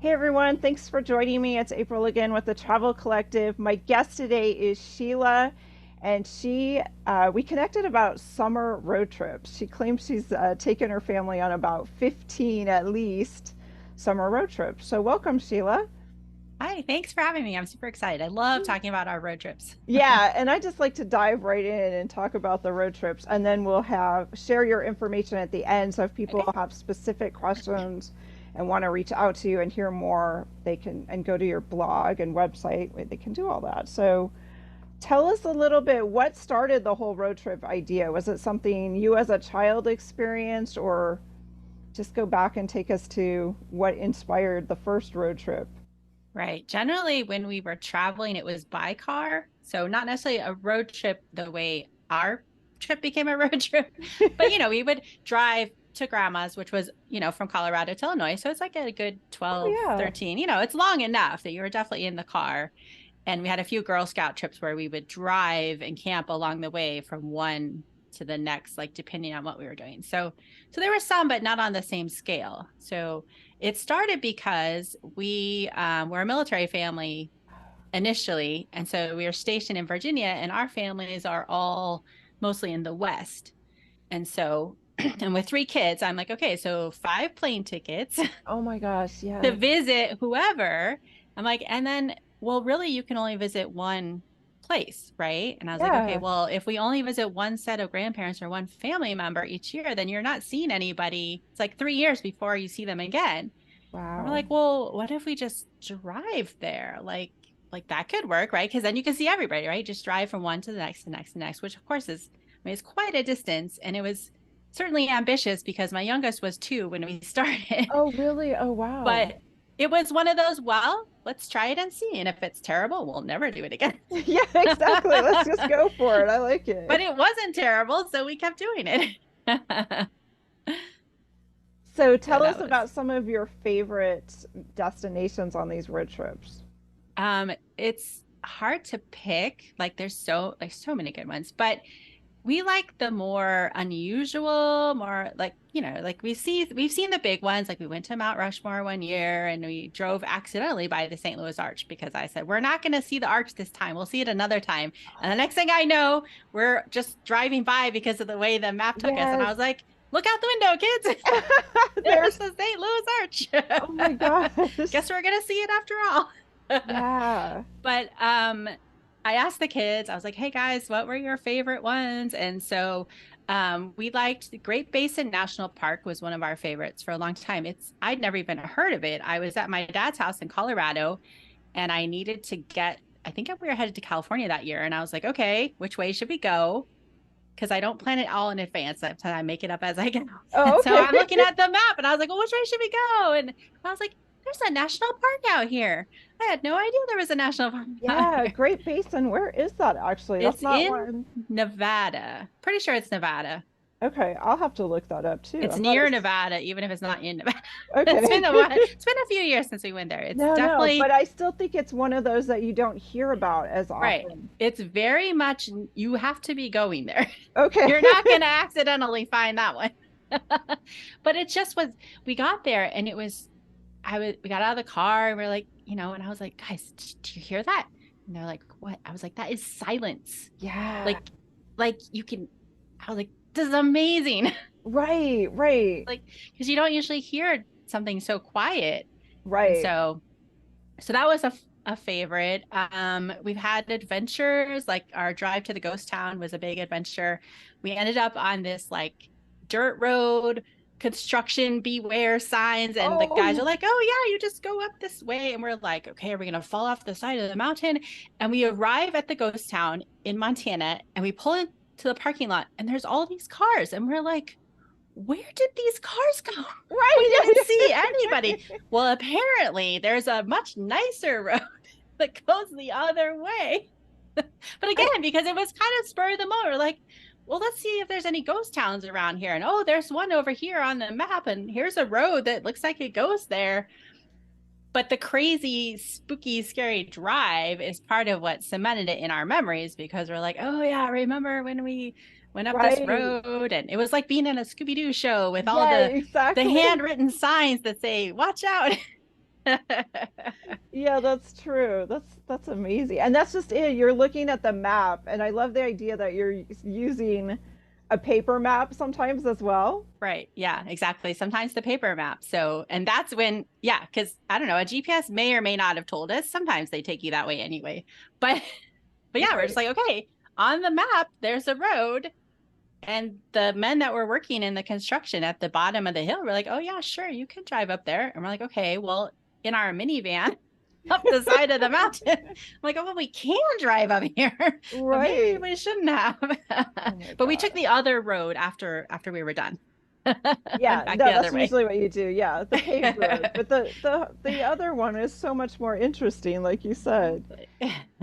Hey everyone, thanks for joining me. It's April again with the Travel Collective. My guest today is Sheila, and we connected about summer road trips. She claims she's taken her family on about 15 at least summer road trips. So, welcome, Sheila. Hi, thanks for having me. I'm super excited. I love talking about our road trips. Yeah, and I just like to dive right in and talk about the road trips, and then we'll have share your information at the end. So if people Okay. have specific questions and want to reach out to you and hear more, they can and go to your blog and website where they can do all that. So tell us a little bit what started the whole road trip idea. Was it something you as a child experienced, or just go back and take us to what inspired the first road trip? Right. Generally, when we were traveling, it was by car. So, not necessarily a road trip the way our trip became a road trip, but we would drive to grandma's, which was, from Colorado to Illinois. So, it's like a good Oh 12, yeah. 13. It's long enough that you were definitely in the car. And we had a few Girl Scout trips where we would drive and camp along the way from one to the next, like depending on what we were doing. So there were some, but not on the same scale. So it started because we were a military family initially, and so we were stationed in Virginia, and our families are all mostly in the West. And so, and with three kids, I'm like, okay, so five plane tickets Oh my gosh, to yes. visit whoever. I'm like, and then, well, really, you can only visit one place, right? And I was like, okay, Yeah. well, if we only visit one set of grandparents or one family member each year, then you're not seeing anybody. It's like 3 years before you see them again. And we're Wow. like, well, what if we just drive there? Like that could work, right? Because then you can see everybody, right? Just drive from one to the next, the next, the next, which of course is, I mean, it's quite a distance. And it was certainly ambitious because my youngest was 2 when we started. Oh, really? Oh, wow. But it was one of those, well, let's try it and see. And if it's terrible, we'll never do it again. Yeah, exactly. Let's just go for it. I like But it. it wasn't terrible, so we kept doing it. So So tell us that was about some of your favorite destinations on these road trips. it's hard to pick. Like there's so many good ones, but we like the more unusual, more like, like we've seen the big ones. Like we went to Mount Rushmore one year and we drove accidentally by the St. Louis Arch because I said, we're not going to see the arch this time. We'll see it another time. And the next thing I know, we're just driving by because of the way the map took us. And I Yes. was like, look out the window, kids. There's There's, the St. Louis oh my Arch. gosh. Guess we're going to see it after all. Yeah. But I asked the kids, I was like, hey guys, what were your favorite ones? And so we liked the Great Basin National Park was one of our favorites for a long time. I'd never even heard of it. I was at my dad's house in Colorado and I needed to I think we were headed to California that year. And I was like, okay, which way should we go? Because I don't plan it all in advance. I make it up as I go. And Oh, so okay. I'm looking at the map and I was like, well, which way should we go? And I was like, there's a national park out here. I had no idea there was a national park out Yeah, here. Great Basin. Where is that actually? That's It's not in one. Nevada. Pretty sure it's Nevada. Okay, I'll have to look that up too. It's I thought near it's Nevada, even if it's not in Nevada. It's okay. been a while. It's been a few years since we went there. It's No, no, but definitely I still think it's one of those that you don't hear about as right. often. It's very much you have to be going there. Okay. You're not going to accidentally find that one. But it just was. We got there and it was. We got out of the car and we're like, and I was like, guys, do you hear that? And they're like, what? I was like, that is silence. Yeah. Like you can. I was like, this is amazing. Right, right, Like because you don't usually hear something so quiet. And right. so that was a favorite. We've had adventures, like our drive to the ghost town was a big adventure. We ended up on this like dirt road, construction beware signs, and the guys Oh, are like, oh yeah, you just go up this way. And we're like, okay, are we gonna fall off the side of the mountain? And we arrive at the ghost town in Montana and we pull into the parking lot and there's all these cars, and we're like, where did these cars go? We didn't see anybody. right. Well, apparently there's a much nicer road that goes the other way. But I, again, because it was kind of spur of the moment, like, well, let's see if there's any ghost towns around here. And oh, there's one over here on the map, and here's a road that looks like it goes there. But the crazy, spooky, scary drive is part of what cemented it in our memories because we're like, oh yeah, remember when we went up this right. road? And it was like being in a Scooby-Doo show with all Yeah, the exactly. handwritten signs that say, watch out. Yeah, that's true. That's amazing. And that's just it. You're looking at the map, and I love the idea that you're using a paper map sometimes as well. Right. Yeah, exactly. Sometimes the paper map. So, and that's when, yeah, because I don't know, a GPS may or may not have told us. Sometimes they take you that way anyway. But, but yeah, we're just Right. like, okay, on the map, there's a road. And the men that were working in the construction at the bottom of the hill were like, oh, yeah, sure, you can drive up there. And we're like, okay, well, in our minivan up the side of the mountain. I'm like, oh, well, we can drive up here, but maybe Right. we shouldn't have. Oh my But we took God. the other road after we were done. Went Yeah, back no, the that's other way. usually what you do. Yeah, the paved road. But the other one is so much more interesting, like you said.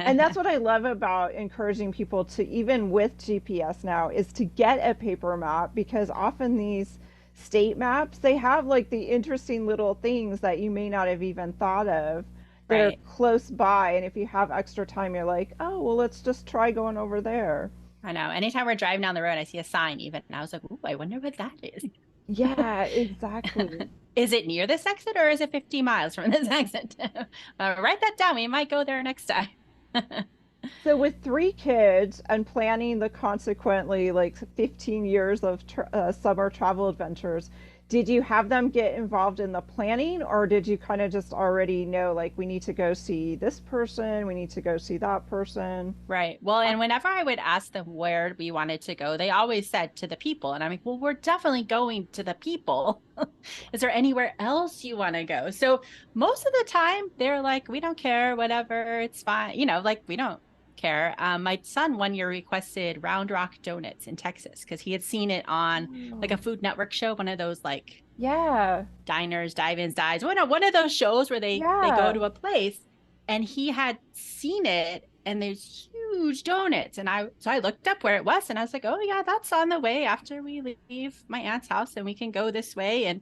And that's what I love about encouraging people to, even with GPS now, is to get a paper map, because often these state maps, they have like the interesting little things that you may not have even thought of that are Right. close by. And if you have extra time, you're like, oh, well, let's just try going over there. I know. Anytime we're driving down the road, I see a sign even. And I was like, ooh, I wonder what that is. Yeah, exactly. Is it near this exit or is it 50 miles from this exit? Write that down. We might go there next time. So with three kids and planning the consequently like 15 years of summer travel adventures, did you have them get involved in the planning, or did you kind of just already know like we need to go see this person, we need to go see that person? Right. Well, Uh, and whenever I would ask them where we wanted to go, they always said to the people. And I'm like, well, we're definitely going to the people. Is there anywhere else you want to go? So most of the time, they're like, we don't care, whatever, it's fine. Like we don't care. My son one year requested Round Rock Donuts in Texas because he had seen it on like a Oh, Food Network show, one of those like yeah, diners, dive-ins, dives, one of those shows where they go yeah. to a place, and he had seen it, and there's huge donuts, and I looked up where it was, and I was like, oh yeah, that's on the way after we leave my aunt's house, and we can go this way. And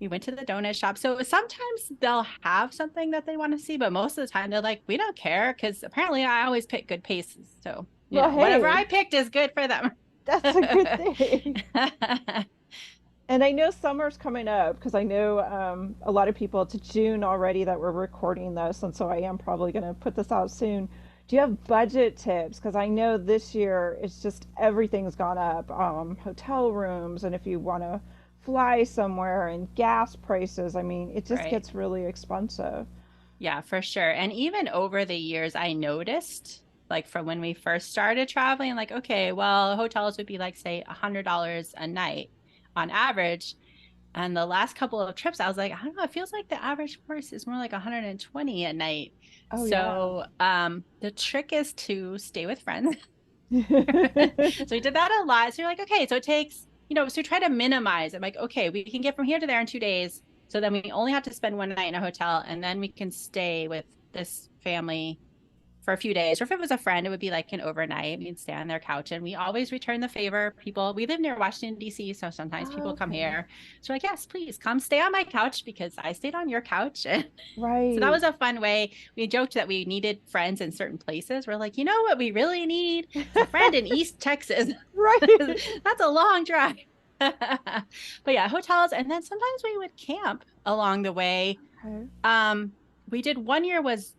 we went to the donut shop. So sometimes they'll have something that they want to see, but most of the time they're like, we don't care, because apparently I always pick good paces. So Well, whatever I hey, picked is good for them. that's a good thing. And I know summer's coming up because I know a lot of people, it's June already that we're recording this. And so I am probably going to put this out soon. Do you have budget tips? Because I know this year it's just everything's gone up, hotel rooms, and if you want to fly somewhere, and gas prices. I mean, it just Right. gets really expensive. Yeah, for sure. And even over the years, I noticed, like from when we first started traveling, like, okay, well, hotels would be like, say, $100 a night on average. And the last couple of trips, I was like, I don't know, it feels like the average price is more like 120 a night. Oh, yeah. So the trick is to stay with friends. So we did that a lot. So you're like, okay, so it takes, so we try to minimize. I'm like, okay, we can get from here to there in 2 days. So then we only have to spend one night in a hotel, and then we can stay with this family for a few days. Or if it was a friend, it would be like an overnight. We'd stay on their couch, and we always return the favor. We live near Washington, D.C., so sometimes Oh, people come okay. here. So like, yes, please come stay on my couch because I stayed on your couch. So that Right. was a fun way. We joked that we needed friends in certain places. We're like, you know what we really need? It's a friend in East Texas. Right. That's a long drive. But yeah, hotels. And then sometimes we would camp along the way. Okay. Um, we did one year was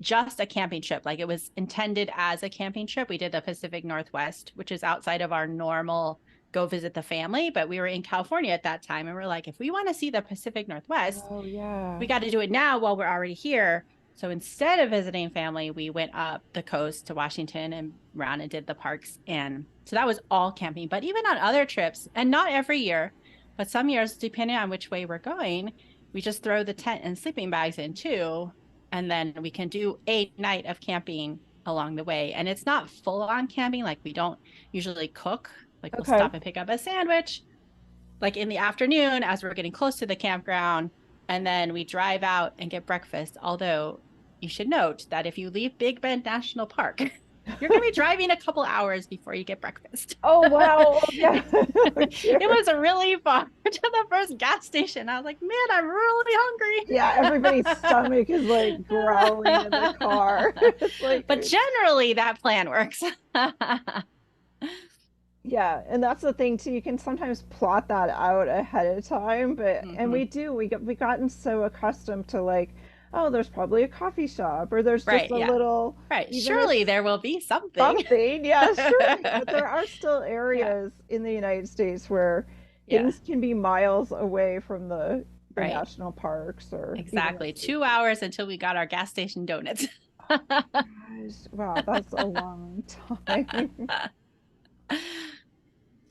just a camping trip. Like it was intended as a camping trip. We did the Pacific Northwest, which is outside of our normal go visit the family. But we were in California at that time. And we're like, if we want to see the Pacific Northwest, Oh, yeah. we got to do it now while we're already here. So instead of visiting family, we went up the coast to Washington and around and did the parks. And so that was all camping. But even on other trips, and not every year, but some years, depending on which way we're going, we just throw the tent and sleeping bags in too. And then we can do a night of camping along the way. And it's not full on camping. Like we don't usually cook, like we'll Okay. stop and pick up a sandwich like in the afternoon as we're getting close to the campground, and then we drive out and get breakfast. Although you should note that if you leave Big Bend National Park, you're going to be driving a couple hours before you get breakfast. Oh, wow. Oh, yeah. Oh, It dear. was really far to the first gas station. I was like, man, I'm really hungry. Yeah, everybody's stomach is like growling in the car. It's like, But generally, that plan works. Yeah, and that's the thing too. You can sometimes plot that out ahead of time, but and Hmm. we gotten so accustomed to like, oh, there's probably a coffee shop or there's just Right. a Yeah. little, Right. even if Surely there will be something. something, yeah, surely. But there are still Yeah. areas in the United States where Yeah. things can be miles away from the Right. national parks or even the Exactly. state 2 hours until we got our gas station donuts. parks. Wow, that's a long time.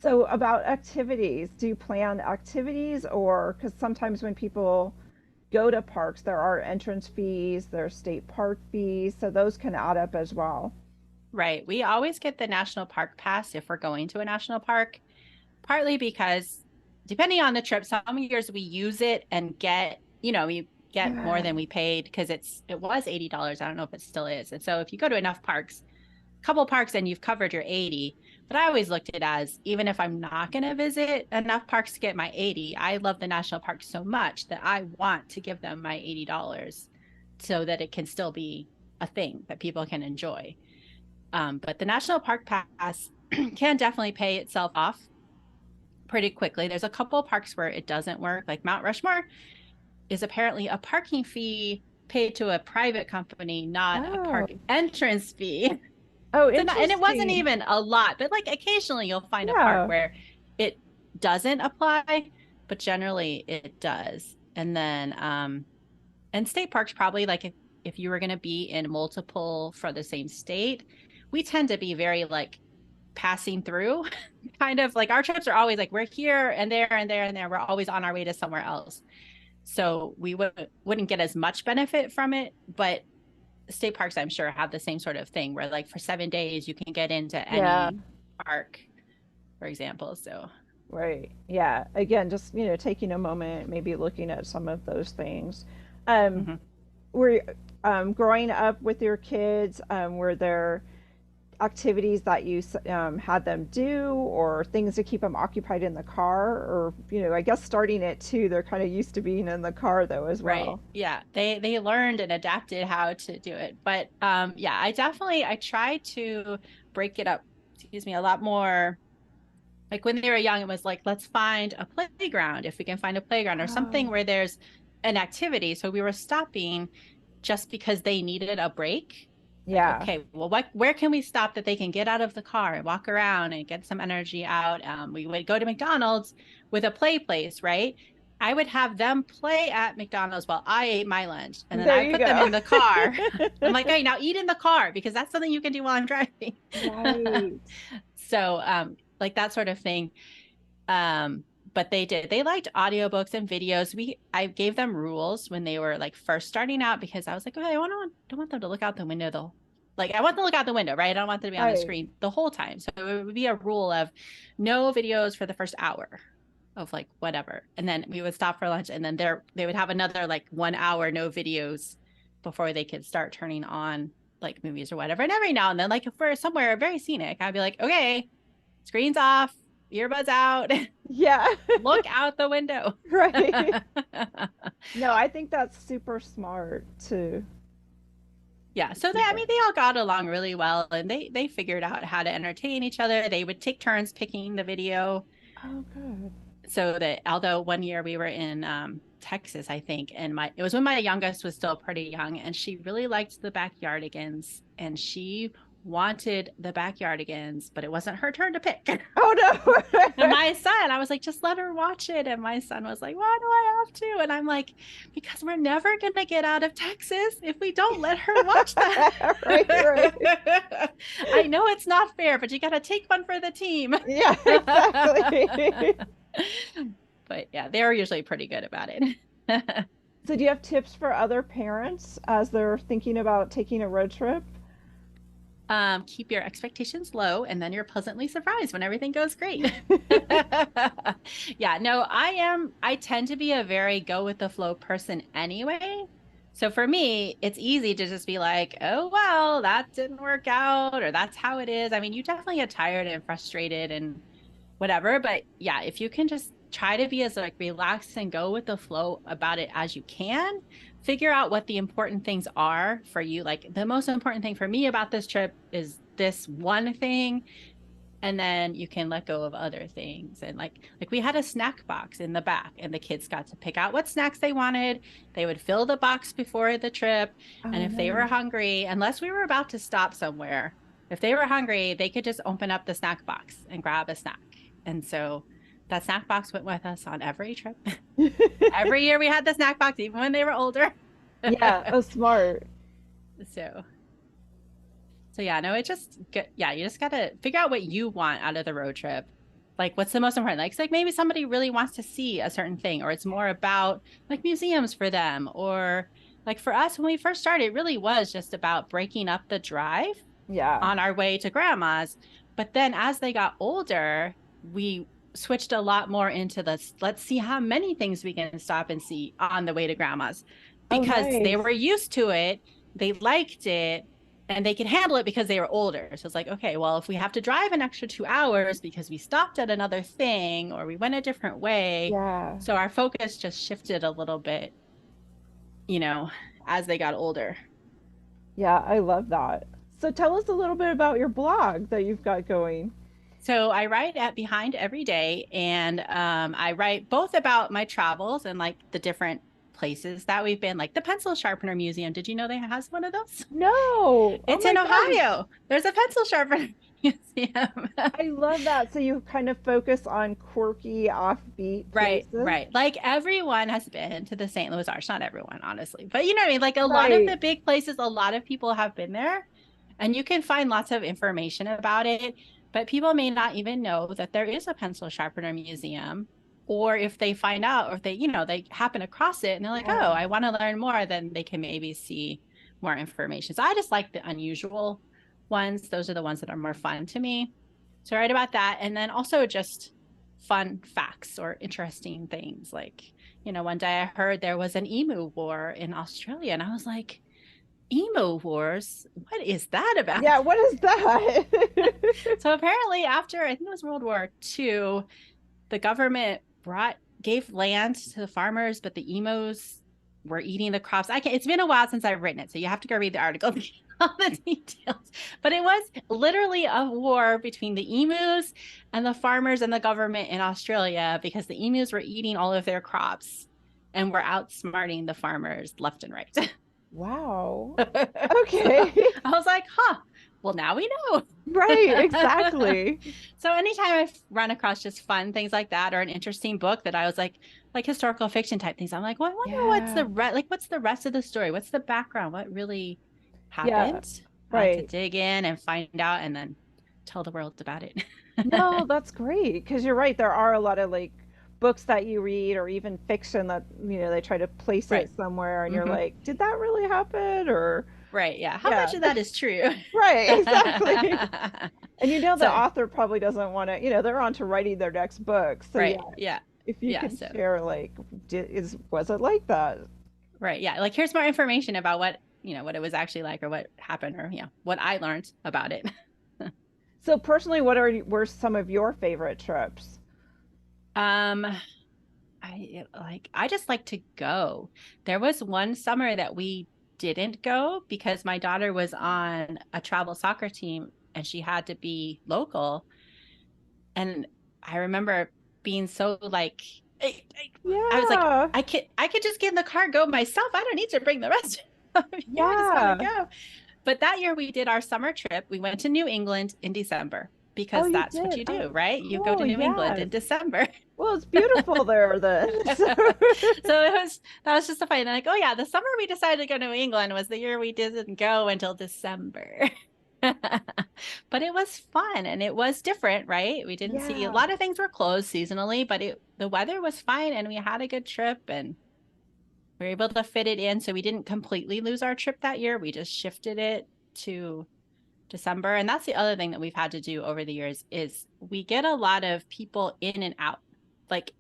So about activities, do you plan activities or because sometimes when people go to parks, there are entrance fees, there's state park fees, so those can add up as well. Right. We always get the national park pass if we're going to a national park, partly because depending on the trip, some years we use it and we get more Yeah. than we paid because it was $80. I don't know if it still is. And so if you go to enough parks, couple parks and you've covered your 80. But I always looked at it as even if I'm not going to visit enough parks to get my 80, I love the national parks so much that I want to give them my $80 so that it can still be a thing that people can enjoy. But the national park pass can definitely pay itself off pretty quickly. There's a couple of parks where it doesn't work, like Mount Rushmore is apparently a parking fee paid to a private company, not a Oh. park entrance fee. Oh, So not, and it wasn't interesting. even a lot, but like occasionally you'll find a park Yeah. where it doesn't apply, but generally it does. And then and state parks probably like if you were going to be in multiple for the same state, we tend to be very like passing through kind of like our trips are always like we're here and there and there and there. We're always on our way to somewhere else. So we wouldn't get as much benefit from it, but state parks I'm sure have the same sort of thing where like for 7 days you can get into Yeah. any park, for example. So Right. Yeah. Again, just, taking a moment, maybe looking at some of those things. Um, mhm. were growing up with your kids, were there activities that you had them do or things to keep them occupied in the car? Or, I guess starting at 2, they're kind of used to being in the car though as Right. well. Yeah. They learned and adapted how to do it. But yeah, I try to break it up, excuse me, a lot more. Like when they were young, it was like, let's find a playground if we can find a playground or something Oh, where there's an activity. So we were stopping just because they needed a break. Like, yeah. okay, well, where can we stop that they can get out of the car and walk around and get some energy out? We would go to McDonald's with a play place, right? I would have them play at McDonald's while I ate my lunch, and then There I would you put them go. in the car. I'm like, hey, now eat in the car because that's something you can do while I'm driving. Right. So, like that sort of thing. Um, but they liked audiobooks and videos. I gave them rules when they were like first starting out because I was like, okay, don't want them to look out the window though. Like I want them to look out the window, right? I don't want them to be on the Right. screen the whole time. So it would be a rule of no videos for the first hour of like whatever. And then we would stop for lunch and then they would have another like 1 hour no videos before they could start turning on like movies or whatever. And every now and then, like if we're somewhere very scenic, I'd be like, okay, screens off, earbuds out, Yeah. look out the window. Right. No, I think that's super smart Yeah, to so do I that. mean they all got along really well and they figured out how to entertain each other. They would take turns picking the video Oh, good. so that although one year we were in Texas, I think, and my it was when my youngest was still pretty young, and she really liked the backyardigans, and she wanted the backyardigans, but it wasn't her turn to pick. Oh And no. my son, I was like, just let her watch it. And my son was like, why do I have to? And I'm like, because we're never going to get out of Texas if we don't let her watch that. Right, right. I know it's not fair, but you got to take one for the team. Yeah, exactly. But yeah, they're usually pretty good about it. So do you have tips for other parents as they're thinking about taking a road trip? Keep your expectations low and then you're pleasantly surprised when everything goes great. Yeah, no, I tend to be a very go with the flow person anyway. So for me, it's easy to just be like, oh, well, that didn't work out, or that's how it is. I mean, you definitely get tired and frustrated and whatever. But yeah, if you can just try to be as like relaxed and go with the flow about it as you can, figure out what the important things are for you. Like the most important thing for me about this trip is this one thing. and then you can let go of other things. And like we had a snack box in the back, and the kids got to pick out what snacks they wanted. They would fill the box before the trip, and Oh, if they were nice. hungry, unless we were about to stop somewhere, if they were hungry, they could just open up the snack box and grab a snack. And so that snack box went with us on every trip. Every year we had the snack box, even when they were older. Yeah, oh, smart. So so yeah, no, it just yeah, you just gotta figure out what you want out of the road trip. Like what's the most important? Like, it's like maybe somebody really wants to see a certain thing, or it's more about like museums for them. Or like for us, when we first started, it really was just about breaking up the drive Yeah. on our way to grandma's. But then as they got older, we switched a lot more into this, let's see how many things we can stop and see on the way to grandma's, Oh, because they nice. were used to it, they liked it, and they could handle it because they were older. So it's like, okay, well, if we have to drive an extra 2 hours because we stopped at another thing or we went a different way, Yeah. so our focus just shifted a little bit, you know, as they got older. Yeah, I love that. So tell us a little bit about your blog that you've got going. So I write at Behind every day, and I write both about my travels and like the different places that we've been, like the Pencil Sharpener Museum. Did you know they has one of those? No. Oh It's my in gosh. Ohio. There's a pencil sharpener museum. I love that. So you kind of focus on quirky, offbeat Right, places. right. Like everyone has been to the St. Louis Arch. Not everyone, honestly, but you know what I mean. Like a lot of the Right. big places, a lot of people have been there, and you can find lots of information about it. But people may not even know that there is a pencil sharpener museum, or if they find out, or if they, you know, they happen across it and they're like, oh, Yeah. I want to learn more, then they can maybe see more information. So I just like the unusual ones. Those are the ones that are more fun to me. So I write about that, and then also just fun facts or interesting things. Like, you know, one day I heard there was an emu war in Australia, and I was like, emu wars? What is that about? Yeah, what is that? So apparently, after I think it was World War II, the government gave land to the farmers, but the emus were eating the crops. I can It's been a while since I've written it, so you have to go read the article to get all the details. But it was literally a war between the emus and the farmers and the government in Australia, because the emus were eating all of their crops and were outsmarting the farmers left and right. Wow. So Okay. I was like, huh, well, now we know. Right, exactly. So anytime I've run across just fun things like that, or an interesting book that I was like historical fiction type things, I'm like, well, I wonder Yeah. what's the rest of the story? What's the background? What really Yeah, happened? I like to right. dig in and find out, and then tell the world about it. No, that's great because you're right. There are a lot of like books that you read or even fiction that, they try to place Right. it somewhere and you're Hmm. like, did that really happen? Or, Right. Yeah. How yeah, much of that is true? right, exactly. And the So, author probably doesn't want to, they're on to writing their next book. So yeah, right. Yeah. if you Yeah. can So, share like, was it like that? right. Yeah. Like, here's more information about what it was actually like, or what happened, or, what I learned about it. So personally, were some of your favorite trips? Um, I just like to go. There was one summer that we didn't go because my daughter was on a travel soccer team and she had to be local. And I remember being so like, I was like, Yeah. I could just get in the car, go myself. I don't need to bring the rest of you. I just want to Yeah. go. But that year we did our summer trip. We went to New England in December Oh, because you that's what did. you Oh, do, right? You go to cool. New England in Yes. December. Well, it's beautiful there then. So that was just a funny. Like, oh yeah, the summer we decided to go to New England was the year we didn't go until December. But it was fun and it was different, right? We didn't see a Yeah. lot of things were closed seasonally, but the weather was fine and we had a good trip, and we were able to fit it in. So we didn't completely lose our trip that year. We just shifted it to December. And that's the other thing that we've had to do over the years is we get a lot of people in and out. Like,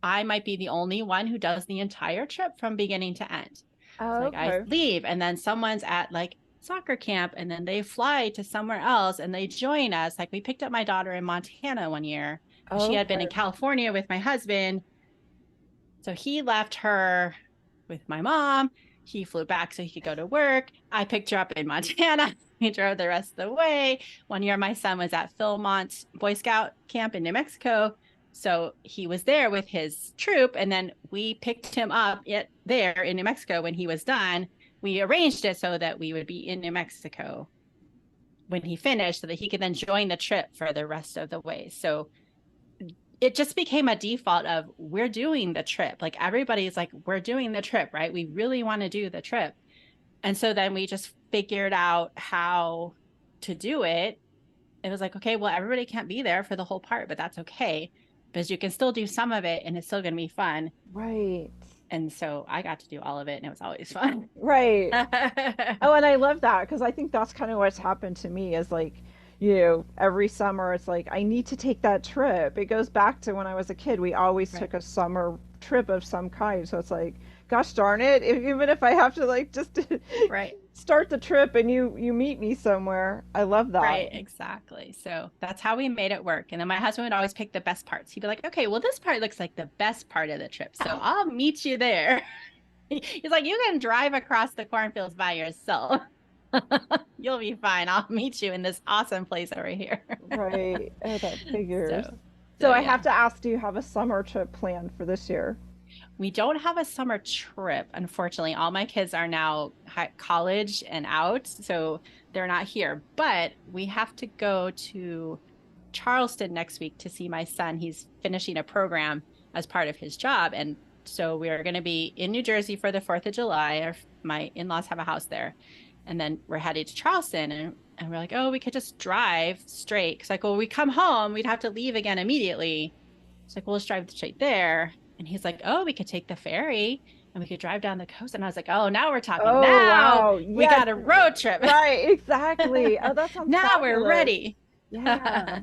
I might be the only one who does the entire trip from beginning to end. It's Oh, like I okay. leave and then someone's at like soccer camp and then they fly to somewhere else and they join us. Like, we picked up my daughter in Montana one year because she had been in Okay. California with my husband. So he left her with my mom. He flew back so he could go to work. I picked her up in Montana. we drove the rest of the way. One year, my son was at Philmont Boy Scout camp in New Mexico. So he was there with his troop. And then we picked him up there in New Mexico when he was done. We arranged it so that we would be in New Mexico when he finished so that he could then join the trip for the rest of the way. So it just became a default of we're doing the trip. Like everybody's like, we're doing the trip, right? We really want to do the trip. And so then we just figured out how to do it. It was like, okay, well, everybody can't be there for the whole part, but that's okay because you can still do some of it and it's still going to be fun. Right. And so I got to do all of it and it was always fun. Right. Oh, and I love that because I think that's kind of what's happened to me is like, every summer it's like, I need to take that trip. It goes back to when I was a kid. We always Right. took a summer trip of some kind. So it's like, gosh darn it, even if I have to like just Right. start the trip and you meet me somewhere. I love that. Right, exactly. So that's how we made it work. And then my husband would always pick the best parts. He'd be like, okay, well, this part looks like the best part of the trip. So I'll meet you there. He's like, you can drive across the cornfields by yourself. You'll be fine. I'll meet you in this awesome place over here. Right. Oh, that figures. So, So so I have yeah. to ask, do you have a summer trip planned for this year? We don't have a summer trip, unfortunately. All my kids are now college and out, so they're not here. But we have to go to Charleston next week to see my son. He's finishing a program as part of his job. And so we are going to be in New Jersey for the 4th of July. My in laws have a house there. And then we're headed to Charleston. And we're like, oh, we could just drive straight. Because, like, well, we come home, we'd have to leave again immediately. It's like, well, let's drive straight there. And he's like, oh, we could take the ferry and we could drive down the coast. And I was like, oh, now we're talking. Oh, Now wow. we Yes. got a road trip. Right, exactly. Oh, that sounds Now we're fabulous. ready. Yeah.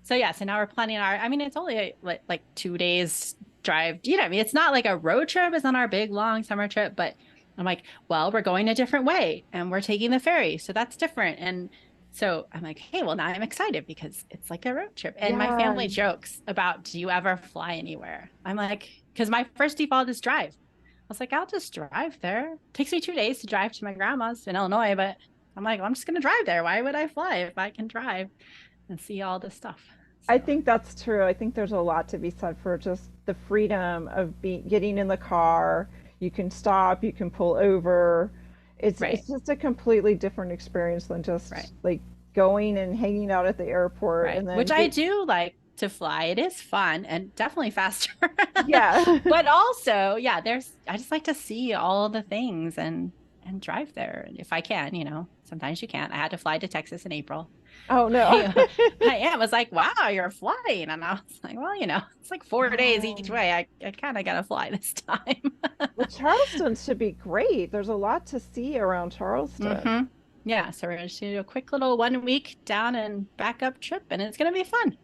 So yeah, so now we're planning I mean, it's only like 2 days drive. You know what I mean? It's not like a road trip. It's not our big long summer trip, but I'm like, well, we're going a different way and we're taking the ferry. So that's different. And so I'm like, hey, well, now I'm excited because it's like a road trip. And my Yeah. family jokes about, do you ever fly anywhere? I'm like, because my first default is drive. I was like, I'll just drive there. It takes me 2 days to drive to my grandma's in Illinois, but I'm like, well, I'm just going to drive there. Why would I fly if I can drive and see all this stuff? I So, think that's true. I think there's a lot to be said for just the freedom of getting in the car. You can stop, you can pull over. right, It's just a completely different experience than right, just like going and hanging out at the airport right. and then Which I do like to fly. It is fun and definitely faster. yeah. But also, yeah, I just like to see all the things and drive there if I can, you know. Sometimes you can't. I had to fly to Texas in April. Oh no. My aunt was like, wow, you're flying. And I was like, well, you know, it's like 4 days each Yeah. way. I kind of got to fly this time. Well, Charleston should be great. There's a lot to see around Charleston. hmm Yeah. So we're just going to do a quick little 1 week down and back up trip, and it's going to be fun.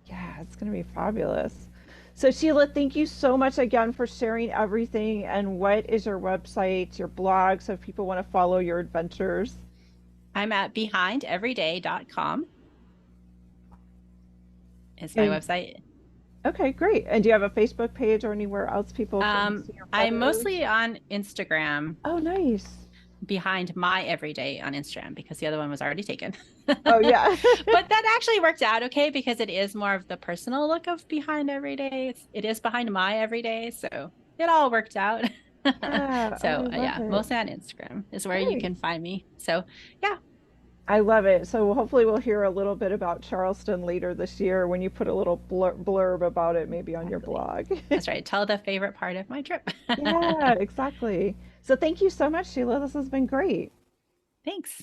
Yeah, it's going to be fabulous. So, Sheila, thank you so much again for sharing everything. And what is your website, your blog, so if people want to follow your adventures? I'm at behindeveryday.com is my And website. okay, great. And do you have a Facebook page or anywhere else people can see your I'm photos? mostly on Instagram, Oh, nice. behind my everyday on Instagram because the other one was already taken. Oh, yeah. But that actually worked out okay because it is more of the personal look of behind everyday. It is behind my everyday, so it all worked out. Yeah. Oh, I So love yeah, it. mostly on Instagram is where you Great. can find me. So yeah, I love it. So hopefully we'll hear a little bit about Charleston later this year when you put a little blurb about it maybe on your exactly. blog. That's right. Tell the favorite part of my trip. Yeah, exactly. So thank you so much, Sheila. This has been great. Thanks.